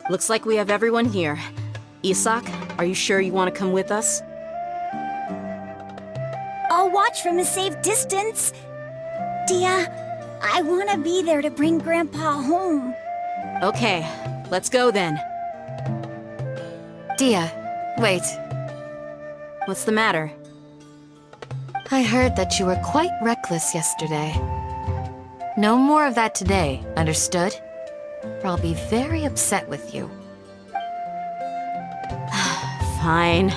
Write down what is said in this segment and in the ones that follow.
Looks like we have everyone here. Isak, are you sure you want to come with us? I'll watch from a safe distance. Dia, I want to be there to bring Grandpa home. Okay, let's go then. Dia, wait. What's the matter? I heard that you were quite reckless yesterday. No more of that today, understood? Or I'll be very upset with you. Fine.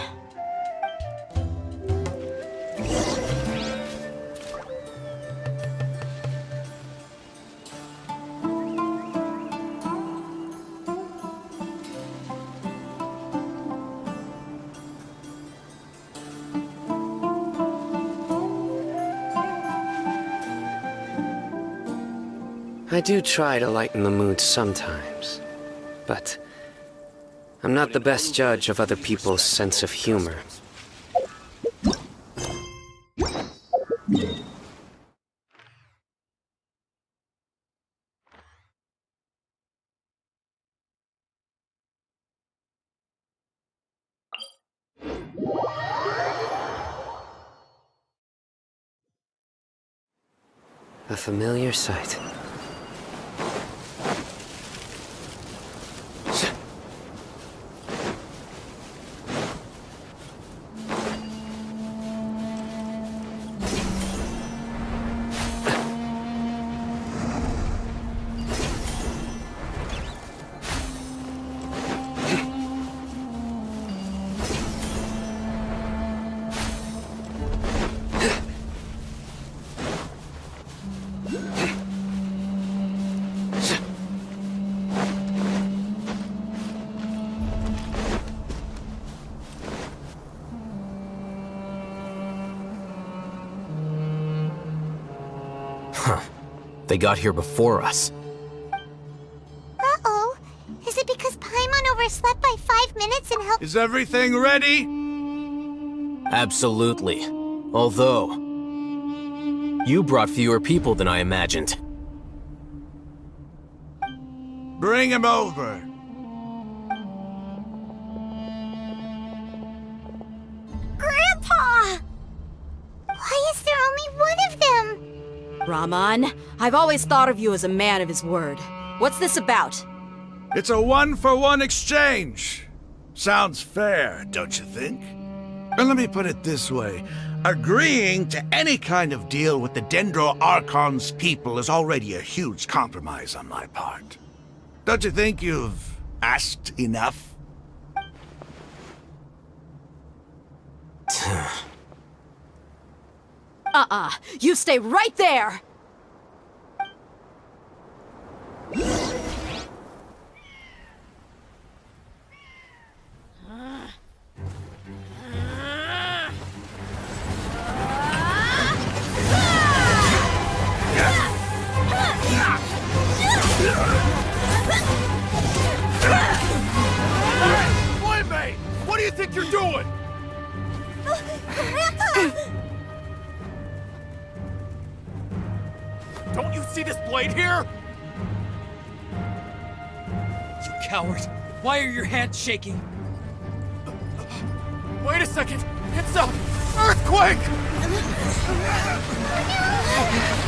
I do try to lighten the mood sometimes, but I'm not the best judge of other people's sense of humor. A familiar sight. They got here before us. Uh-oh. Is it because Paimon overslept by 5 minutes and helped— Is everything ready? Absolutely. Although, you brought fewer people than I imagined. Bring him over. Grandpa! Why is there only one of them? Rahman, I've always thought of you as a man of his word. What's this about? It's a one-for-one exchange. Sounds fair, don't you think? And let me put it this way. Agreeing to any kind of deal with the Dendro Archon's people is already a huge compromise on my part. Don't you think you've asked enough? You stay right there! Boy, what do you think you're doing? Grandpa! Don't you see this blade here? You coward! Why are your hands shaking? Wait a second! It's a earthquake!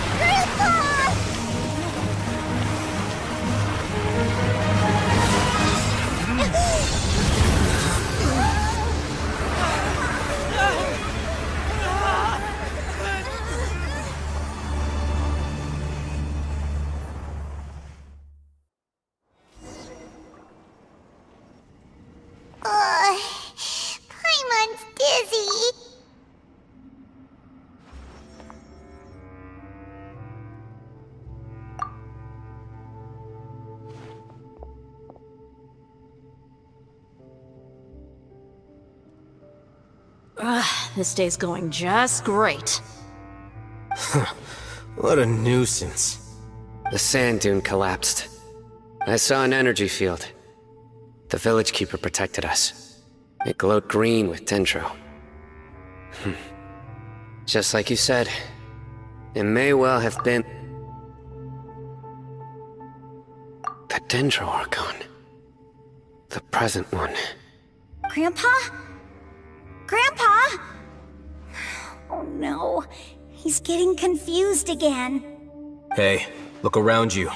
Grandpa! Paimon's dizzy. This day's going just great. What a nuisance. The sand dune collapsed. I saw an energy field. The village keeper protected us. It glowed green with dendro. Just like you said, it may well have been the Dendro Archon. The present one. Grandpa? Grandpa? Oh no, he's getting confused again. Hey, look around you.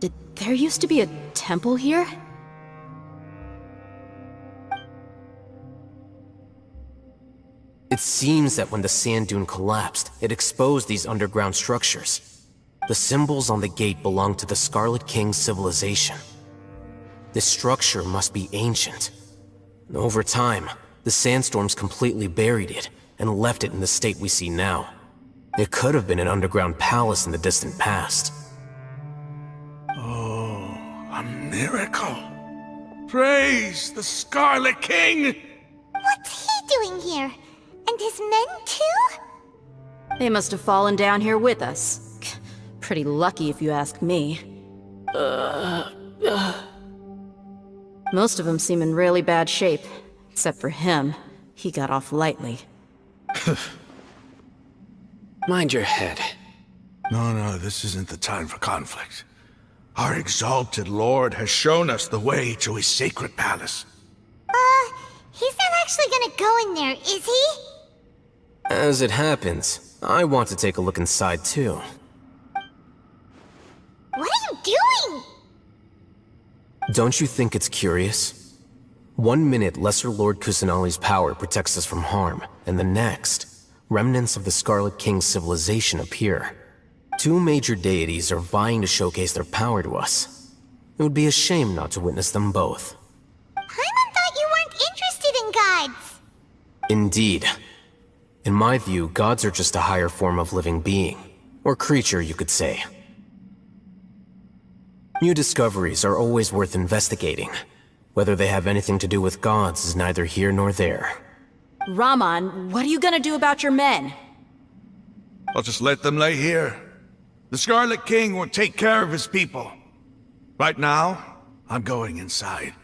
Did there used to be a temple here? It seems that when the sand dune collapsed, it exposed these underground structures. The symbols on the gate belong to the Scarlet King's civilization. This structure must be ancient. Over time, the sandstorms completely buried it and left it in the state we see now. It could have been an underground palace in the distant past. Oh, a miracle. Praise the Scarlet King! What's he doing here? And his men too? They must have fallen down here with us. Pretty lucky if you ask me. Most of them seem in really bad shape. Except for him. He got off lightly. Mind your head. No, this isn't the time for conflict. Our exalted lord has shown us the way to his sacred palace. He's not actually gonna go in there, is he? As it happens, I want to take a look inside too. What are you doing? Don't you think it's curious? 1 minute, Lesser Lord Kusanali's power protects us from harm, and the next, remnants of the Scarlet King's civilization appear. 2 major deities are vying to showcase their power to us. It would be a shame not to witness them both. Paimon thought you weren't interested in gods. Indeed. In my view, gods are just a higher form of living being, or creature, you could say. New discoveries are always worth investigating. Whether they have anything to do with gods is neither here nor there. Raman, what are you gonna do about your men? I'll just let them lay here. The Scarlet King will take care of his people. Right now, I'm going inside.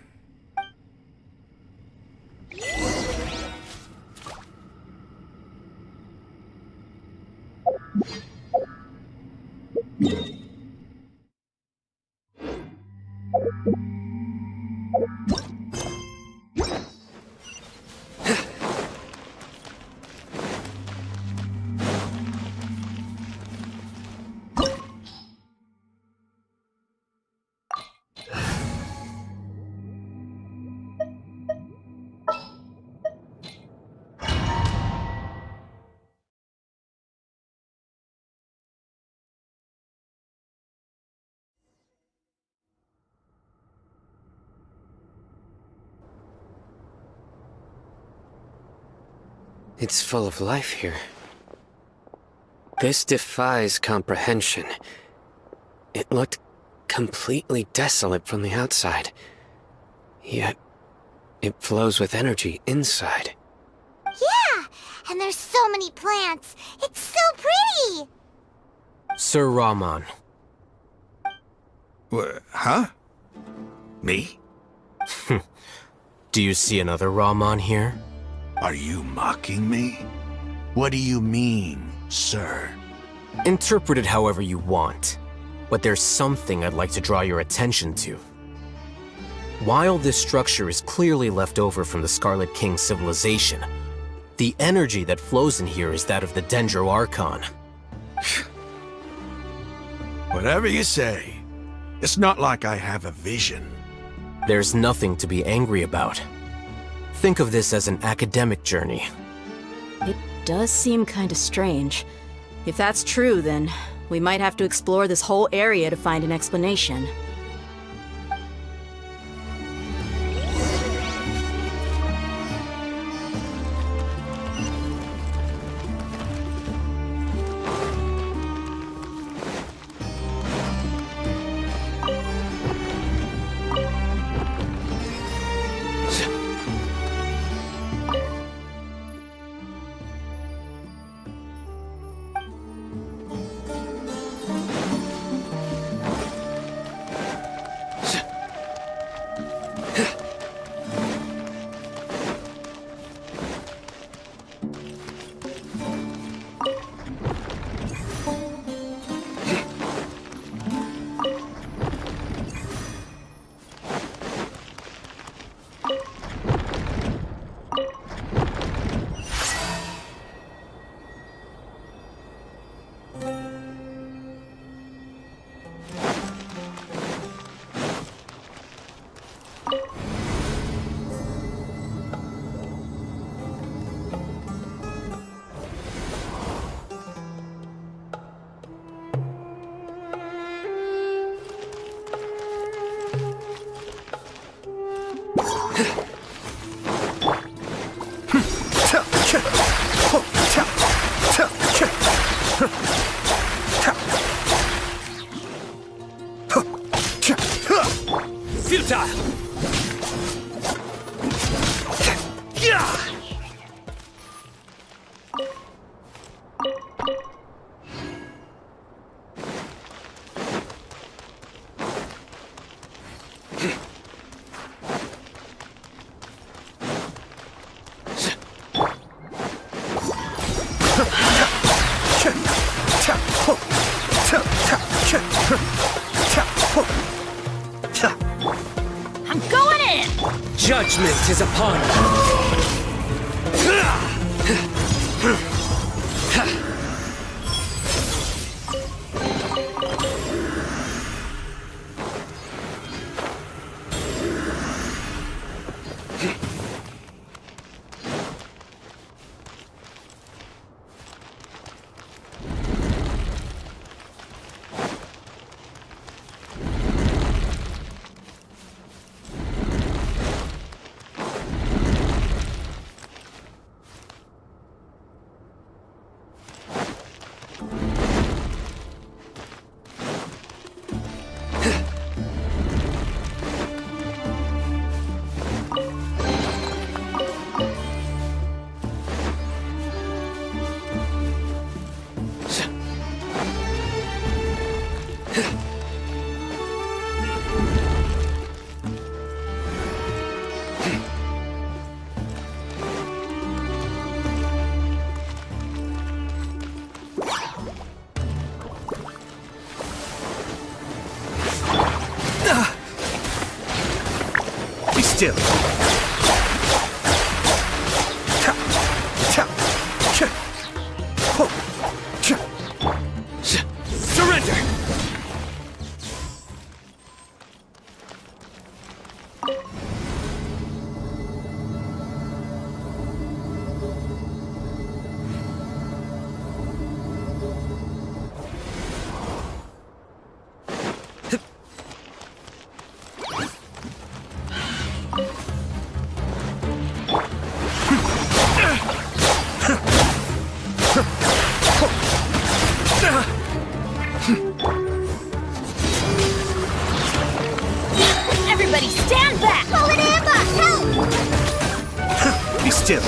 It's full of life here. This defies comprehension. It looked completely desolate from the outside. Yet, it flows with energy inside. Yeah, and there's so many plants. It's so pretty. Sir Raman. Huh? Me? Do you see another Raman here? Are you mocking me? What do you mean, sir? Interpret it however you want, but there's something I'd like to draw your attention to. While this structure is clearly left over from the Scarlet King's civilization, the energy that flows in here is that of the Dendro Archon. Whatever you say. It's not like I have a vision. There's nothing to be angry about. Think of this as an academic journey. It does seem kinda strange. If that's true, then we might have to explore this whole area to find an explanation. Judgment is upon you. Be still. Surrender! Everybody stand back! Hold it, Amber! Help! Be still.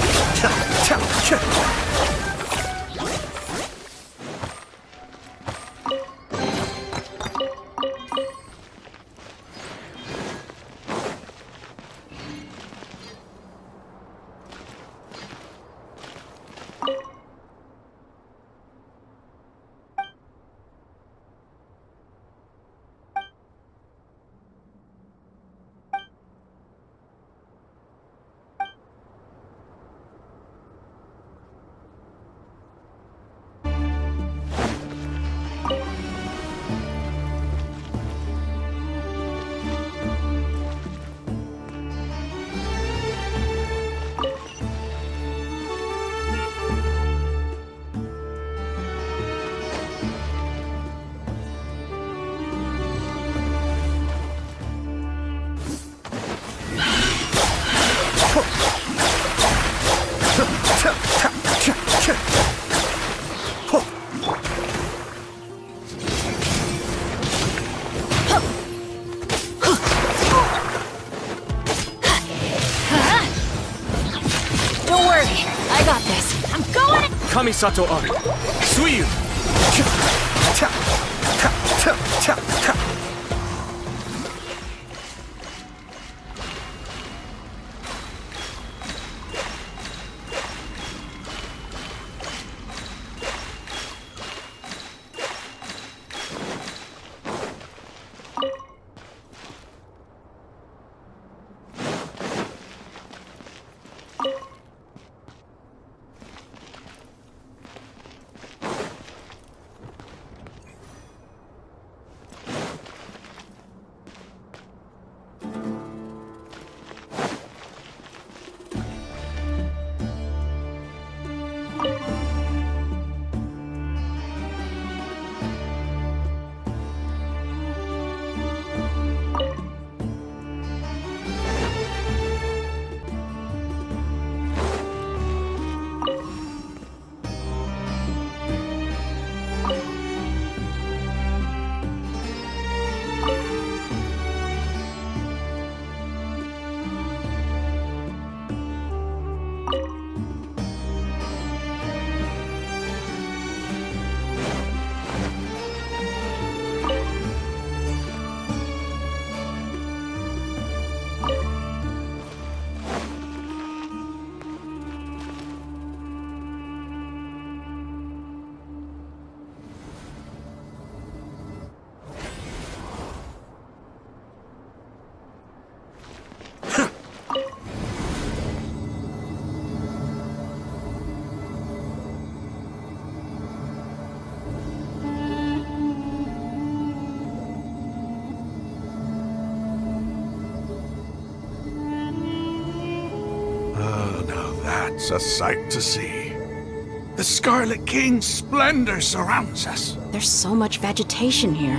Don't worry, I got this. I'm going! Kamisato Ari. Suiyu! It's a sight to see. The Scarlet King's splendor surrounds us. There's so much vegetation here.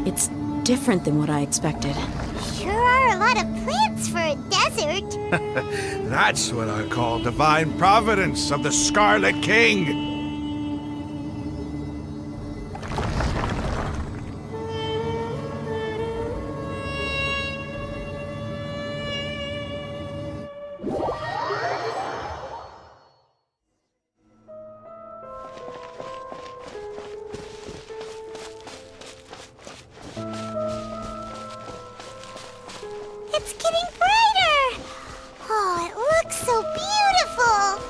It's different than what I expected. Sure are a lot of plants for a desert. That's what I call divine providence of the Scarlet King. It's getting brighter! Oh, it looks so beautiful!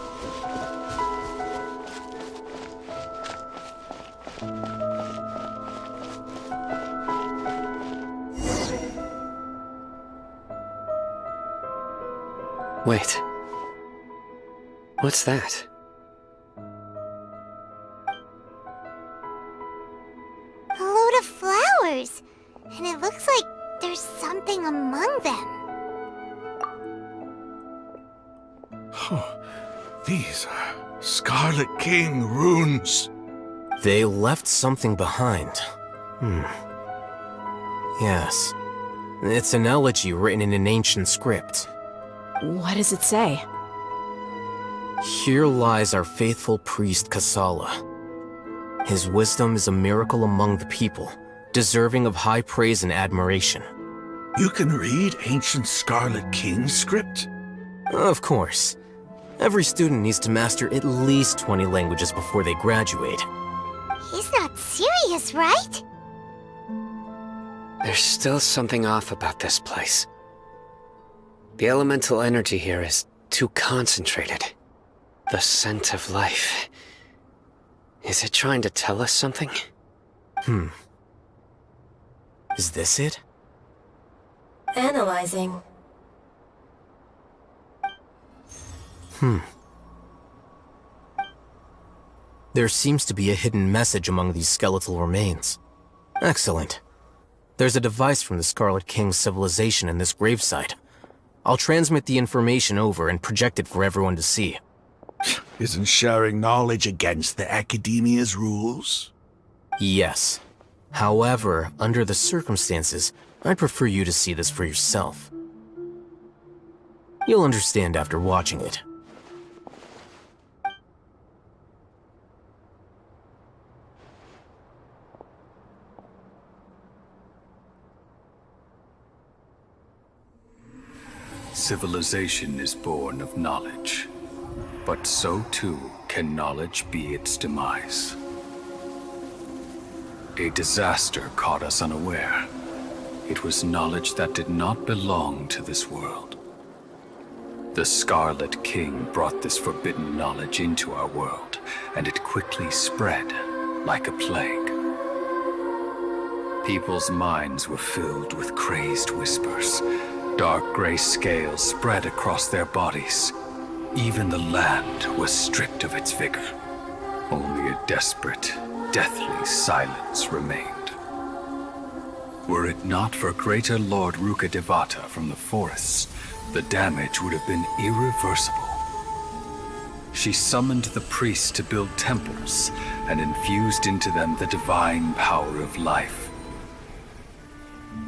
Wait. What's that? A load of flowers! And it looks like there's something among them. Oh, these are Scarlet King runes. They left something behind. Yes. It's an elegy written in an ancient script. What does it say? Here lies our faithful priest Kasala. His wisdom is a miracle among the people, deserving of high praise and admiration. You can read ancient Scarlet King script? Of course. Every student needs to master at least 20 languages before they graduate. He's not serious, right? There's still something off about this place. The elemental energy here is too concentrated. The scent of life. Is it trying to tell us something? Is this it? Analyzing. There seems to be a hidden message among these skeletal remains. Excellent. There's a device from the Scarlet King's civilization in this gravesite. I'll transmit the information over and project it for everyone to see. Isn't sharing knowledge against the Academia's rules? Yes. However, under the circumstances, I'd prefer you to see this for yourself. You'll understand after watching it. Civilization is born of knowledge, but so too can knowledge be its demise. A disaster caught us unaware. It was knowledge that did not belong to this world. The Scarlet King brought this forbidden knowledge into our world, and it quickly spread like a plague. People's minds were filled with crazed whispers. Dark gray scales spread across their bodies. Even the land was stripped of its vigor. Only a desperate, deathly silence remained. Were it not for greater Lord Ruka Devata from the forests, the damage would have been irreversible. She summoned the priests to build temples and infused into them the divine power of life.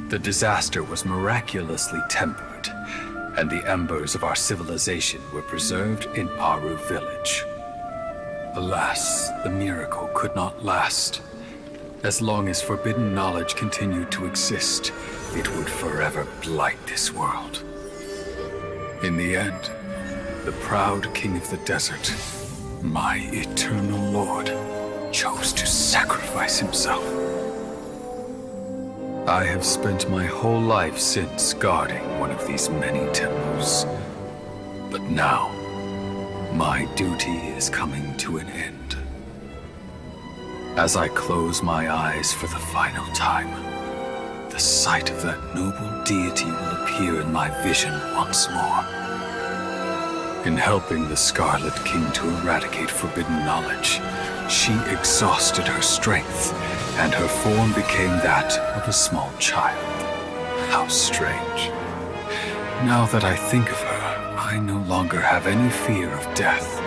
The disaster was miraculously tempered, and the embers of our civilization were preserved in Aru village. Alas, the miracle could not last. As long as forbidden knowledge continued to exist, it would forever blight this world. In the end, the proud king of the desert, my eternal lord, chose to sacrifice himself. I have spent my whole life since guarding one of these many temples. But now, my duty is coming to an end. As I close my eyes for the final time, the sight of that noble deity will appear in my vision once more. In helping the Scarlet King to eradicate forbidden knowledge, she exhausted her strength, and her form became that of a small child. How strange. Now that I think of her, I I no longer have any fear of death,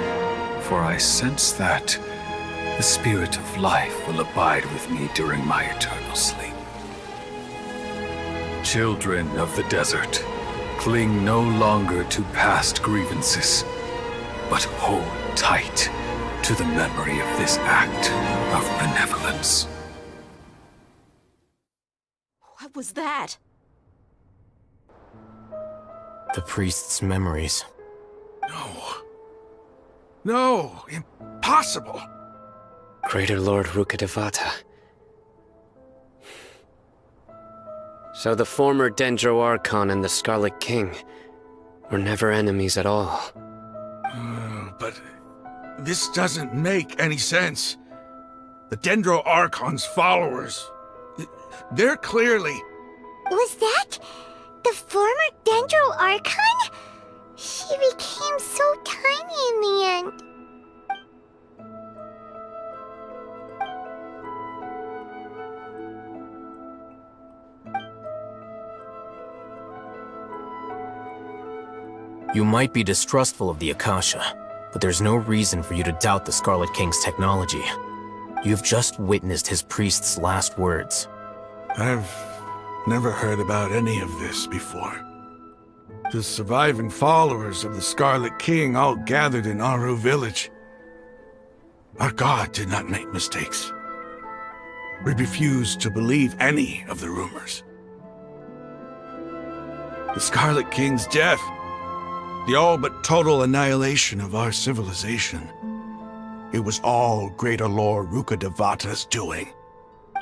for I sense that the spirit of life will abide with me during my eternal sleep. Children of the desert, cling no longer to past grievances, but hold tight to the memory of this act of benevolence. What was that? The priest's memories. No, impossible. Greater Lord Rukkhadevata. So the former Dendro Archon and the Scarlet King were never enemies at all. But this doesn't make any sense. The Dendro Archon's followers, they're clearly... Was that the former Dendro Archon? She became so tiny in the end. You might be distrustful of the Akasha, but there's no reason for you to doubt the Scarlet King's technology. You've just witnessed his priest's last words. I've never heard about any of this before. The surviving followers of the Scarlet King all gathered in Aru village. Our god did not make mistakes. We refused to believe any of the rumors. The Scarlet King's death, the all but total annihilation of our civilization, it was all Greater Lord Rukkhadevata's doing.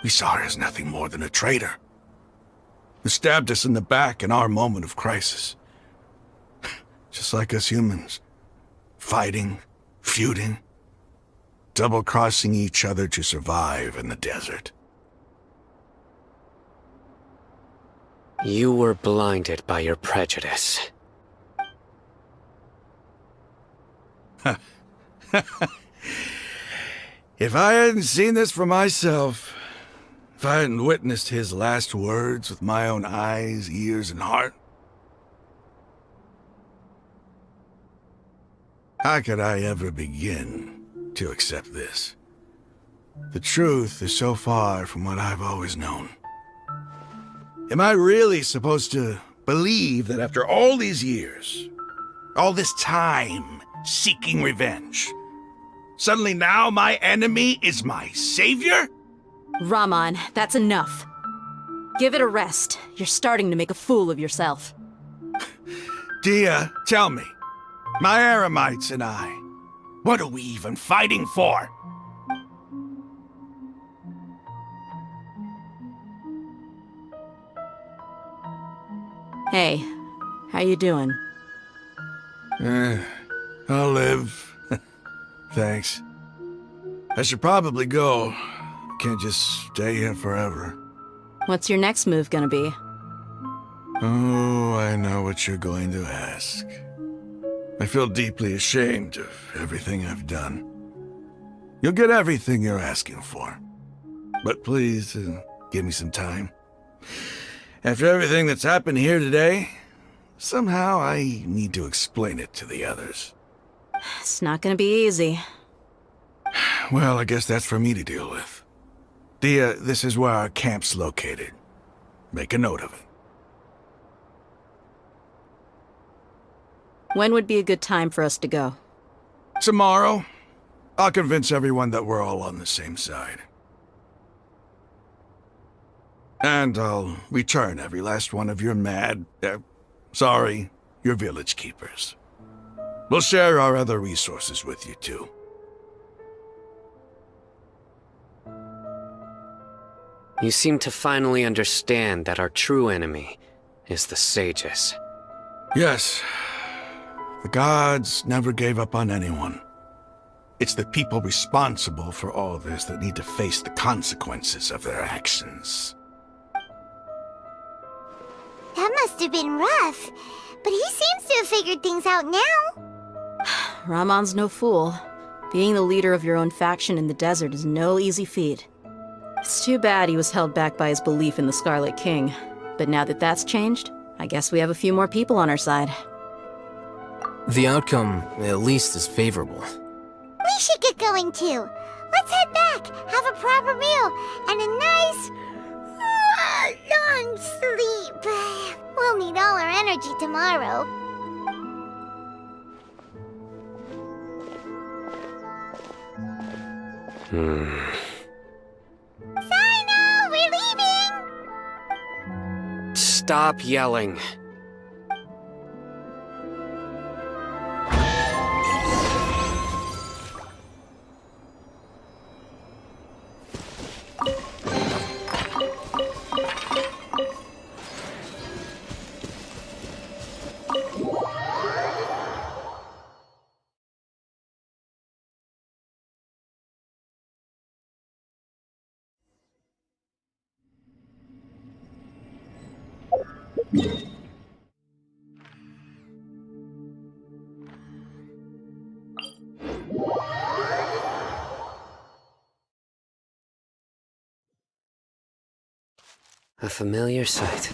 We saw her as nothing more than a traitor, who stabbed us in the back in our moment of crisis. Just like us humans, fighting, feuding, double-crossing each other to survive in the desert. You were blinded by your prejudice. If I hadn't seen this for myself, if I hadn't witnessed his last words with my own eyes, ears, and heart, how could I ever begin to accept this? The truth is so far from what I've always known. Am I really supposed to believe that after all these years, all this time seeking revenge, suddenly now my enemy is my savior? Raman, that's enough. Give it a rest. You're starting to make a fool of yourself. Dia, tell me, my Eremites and I, what are we even fighting for? Hey, how you doing? I'll live. Thanks. I should probably go. Can't just stay here forever. What's your next move gonna be? Oh, I know what you're going to ask. I feel deeply ashamed of everything I've done. You'll get everything you're asking for. But please, give me some time. After everything that's happened here today, somehow I need to explain it to the others. It's not gonna be easy. Well, I guess that's for me to deal with. Dia, this is where our camp's located. Make a note of it. When would be a good time for us to go? Tomorrow, I'll convince everyone that we're all on the same side. And I'll return every last one of your your village keepers. We'll share our other resources with you too. You seem to finally understand that our true enemy is the sages. Yes. The gods never gave up on anyone. It's the people responsible for all this that need to face the consequences of their actions. That must have been rough, but he seems to have figured things out now. Raman's no fool. Being the leader of your own faction in the desert is no easy feat. It's too bad he was held back by his belief in the Scarlet King. But now that that's changed, I guess we have a few more people on our side. The outcome, at least, is favorable. We should get going too. Let's head back, have a proper meal, and a nice, long sleep. We'll need all our energy tomorrow. Sino, we're leaving! Stop yelling. A familiar sight.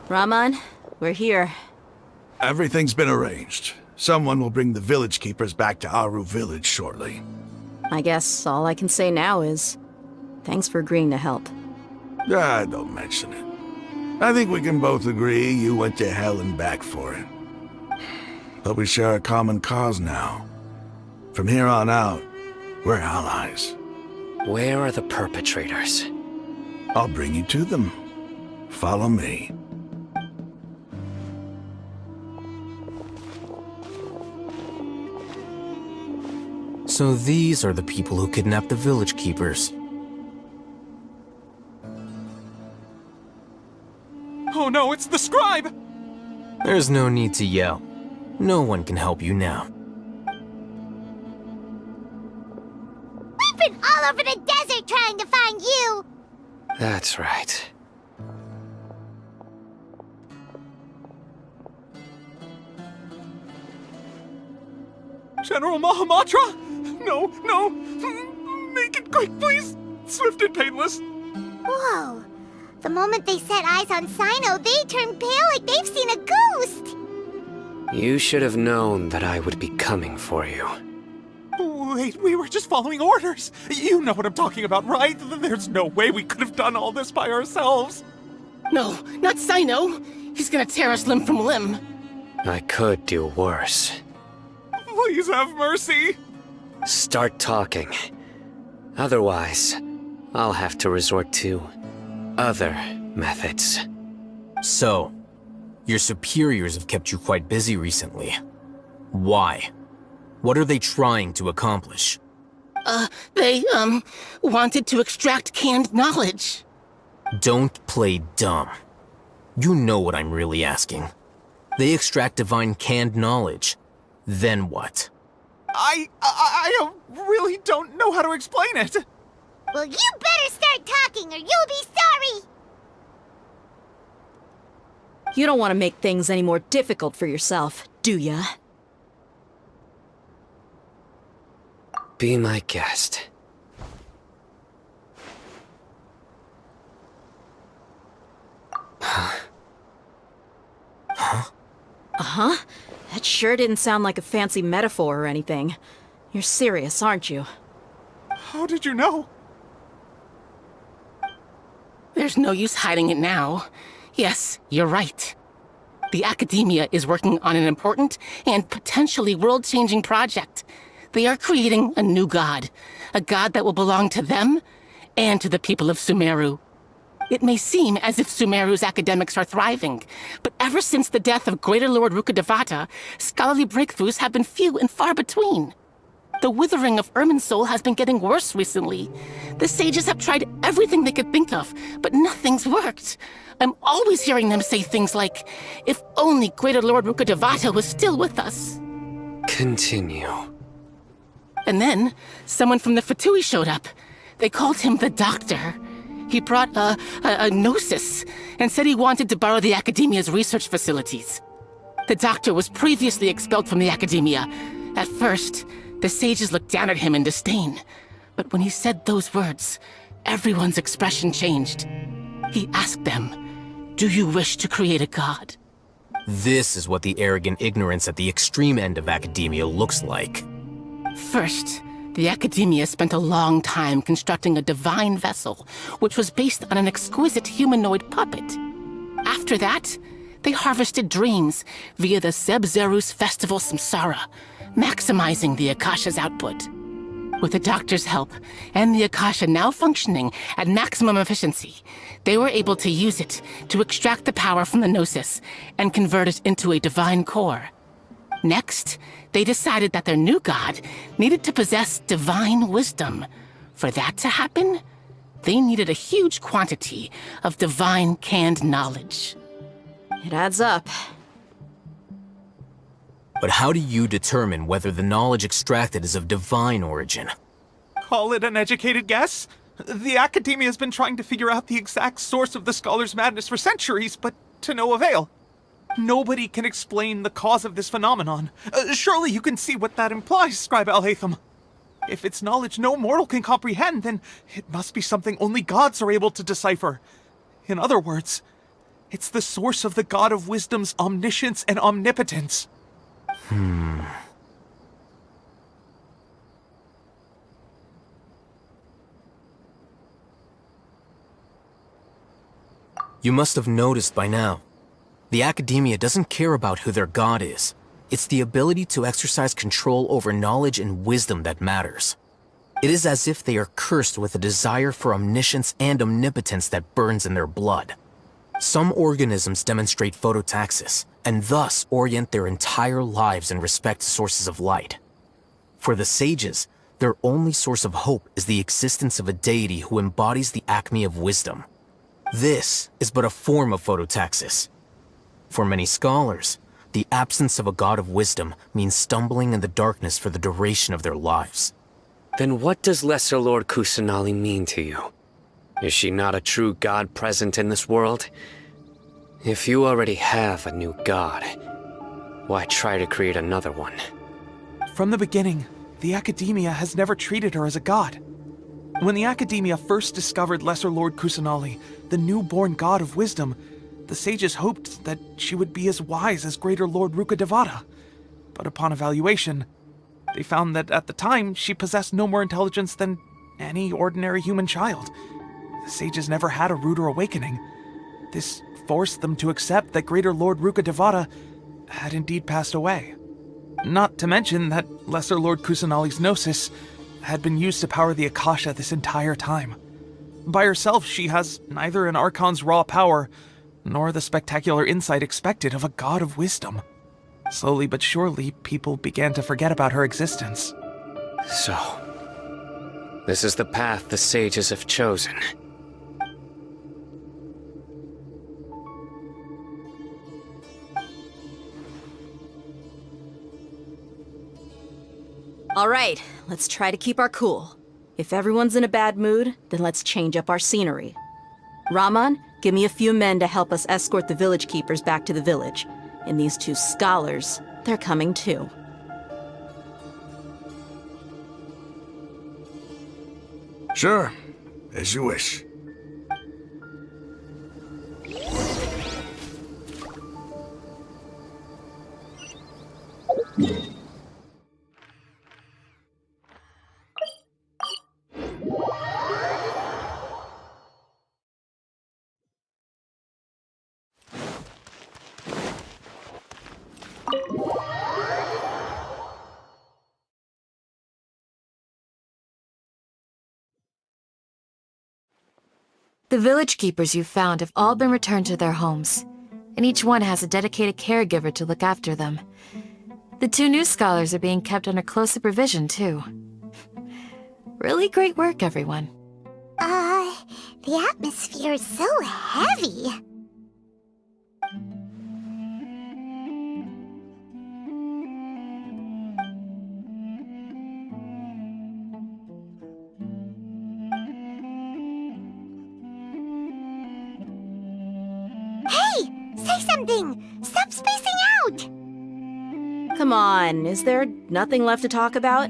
Raman, we're here. Everything's been arranged. Someone will bring the village keepers back to Aru village shortly. I guess all I can say now is thanks for agreeing to help. Don't mention it. I think we can both agree you went to hell and back for it. But we share a common cause now. From here on out, we're allies. Where are the perpetrators? I'll bring you to them. Follow me. So these are the people who kidnapped the village keepers. Oh no, it's the scribe! There's no need to yell. No one can help you now. We've been all over the desert trying to find you! That's right. General Mahamatra? No, no! Make it quick, please! Swift and painless! Whoa. The moment they set eyes on Sino, they turned pale like they've seen a ghost! You should have known that I would be coming for you. Wait, we were just following orders! You know what I'm talking about, right? There's no way we could have done all this by ourselves! No, not Sino! He's gonna tear us limb from limb! I could do worse. Please have mercy! Start talking. Otherwise, I'll have to resort to other methods. So, your superiors have kept you quite busy recently. Why? What are they trying to accomplish? They, wanted to extract canned knowledge. Don't play dumb. You know what I'm really asking. They extract divine canned knowledge. Then what? I really don't know how to explain it! Well, you better start talking or you'll be sorry! You don't want to make things any more difficult for yourself, do ya? Be my guest. Uh-huh. That sure didn't sound like a fancy metaphor or anything. You're serious, aren't you? How did you know? There's no use hiding it now. Yes, you're right. The Academia is working on an important and potentially world-changing project. They are creating a new god. A god that will belong to them and to the people of Sumeru. It may seem as if Sumeru's academics are thriving, but ever since the death of Greater Lord Rukkhadevata, scholarly breakthroughs have been few and far between. The withering of Irminsul has been getting worse recently. The sages have tried everything they could think of, but nothing's worked. I'm always hearing them say things like, if only Greater Lord Rukkhadevata was still with us. Continue. And then, someone from the Fatui showed up. They called him the Doctor. He brought a gnosis and said he wanted to borrow the Academia's research facilities. The Doctor was previously expelled from the Academia. At first, The sages looked down at him in disdain. But when he said those words, everyone's expression changed. He asked them, "Do you wish to create a god?" This is what the arrogant ignorance at the extreme end of academia looks like. First, the Academia spent a long time constructing a divine vessel, which was based on an exquisite humanoid puppet. After that, they harvested dreams via the Zeb-Zerus Festival Samsara, maximizing the Akasha's output. With the doctor's help, and the Akasha now functioning at maximum efficiency, they were able to use it to extract the power from the Gnosis and convert it into a divine core. Next, they decided that their new god needed to possess divine wisdom. For that to happen, they needed a huge quantity of divine canned knowledge. It adds up. But how do you determine whether the knowledge extracted is of divine origin? Call it an educated guess? The Academia has been trying to figure out the exact source of the Scholar's madness for centuries, but to no avail. Nobody can explain the cause of this phenomenon. Surely you can see what that implies, Scribe Al-Haytham. If it's knowledge no mortal can comprehend, then it must be something only gods are able to decipher. In other words, it's the source of the God of Wisdom's omniscience and omnipotence. You must have noticed by now. The Academia doesn't care about who their god is. It's the ability to exercise control over knowledge and wisdom that matters. It is as if they are cursed with a desire for omniscience and omnipotence that burns in their blood. Some organisms demonstrate phototaxis, and thus orient their entire lives in respect to sources of light. For the sages, their only source of hope is the existence of a deity who embodies the acme of wisdom. This is but a form of phototaxis. For many scholars, the absence of a god of wisdom means stumbling in the darkness for the duration of their lives. Then what does Lesser Lord Kusanali mean to you? Is she not a true god present in this world? If you already have a new god, why try to create another one? From the beginning, the Academia has never treated her as a god. When the Academia first discovered Lesser Lord Kusanali, the newborn god of wisdom, the sages hoped that she would be as wise as Greater Lord Rukkhadevata. But upon evaluation, they found that at the time she possessed no more intelligence than any ordinary human child. The sages never had a ruder awakening. This forced them to accept that Greater Lord Rukkhadevata had indeed passed away. Not to mention that Lesser Lord Kusanali's Gnosis had been used to power the Akasha this entire time. By herself, she has neither an Archon's raw power, nor the spectacular insight expected of a god of wisdom. Slowly but surely, people began to forget about her existence. So, this is the path the sages have chosen. All right, let's try to keep our cool. If everyone's in a bad mood, then let's change up our scenery. Rahman, give me a few men to help us escort the village keepers back to the village. And these two scholars, they're coming too. Sure, as you wish. The village keepers you found have all been returned to their homes, and each one has a dedicated caregiver to look after them. The two new scholars are being kept under close supervision, too. Really great work, everyone. The atmosphere is so heavy. Say something! Stop spacing out! Come on, is there nothing left to talk about?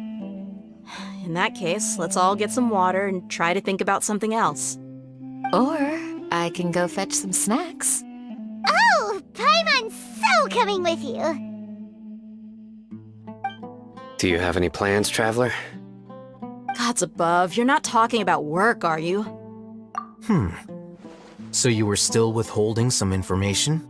In that case, let's all get some water and try to think about something else. Or I can go fetch some snacks. Oh, Paimon's so coming with you. Do you have any plans, Traveler? Gods above, you're not talking about work, are you? So you were still withholding some information?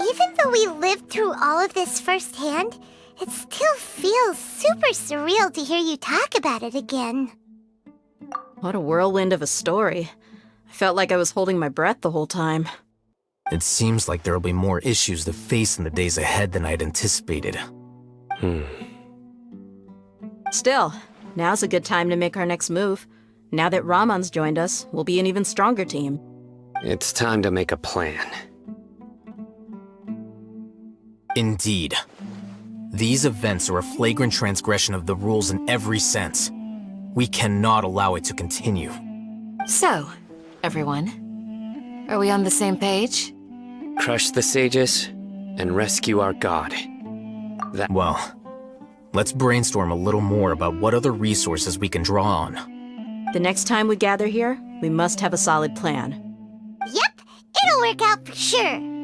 Even though we lived through all of this firsthand, it still feels super surreal to hear you talk about it again. What a whirlwind of a story. I felt like I was holding my breath the whole time. It seems like there'll be more issues to face in the days ahead than I'd anticipated. Still, now's a good time to make our next move. Now that Ramon's joined us, we'll be an even stronger team. It's time to make a plan. Indeed. These events are a flagrant transgression of the rules in every sense. We cannot allow it to continue. So, everyone, are we on the same page? Crush the sages and rescue our god. Well, let's brainstorm a little more about what other resources we can draw on. The next time we gather here, we must have a solid plan. Yep, it'll work out for sure.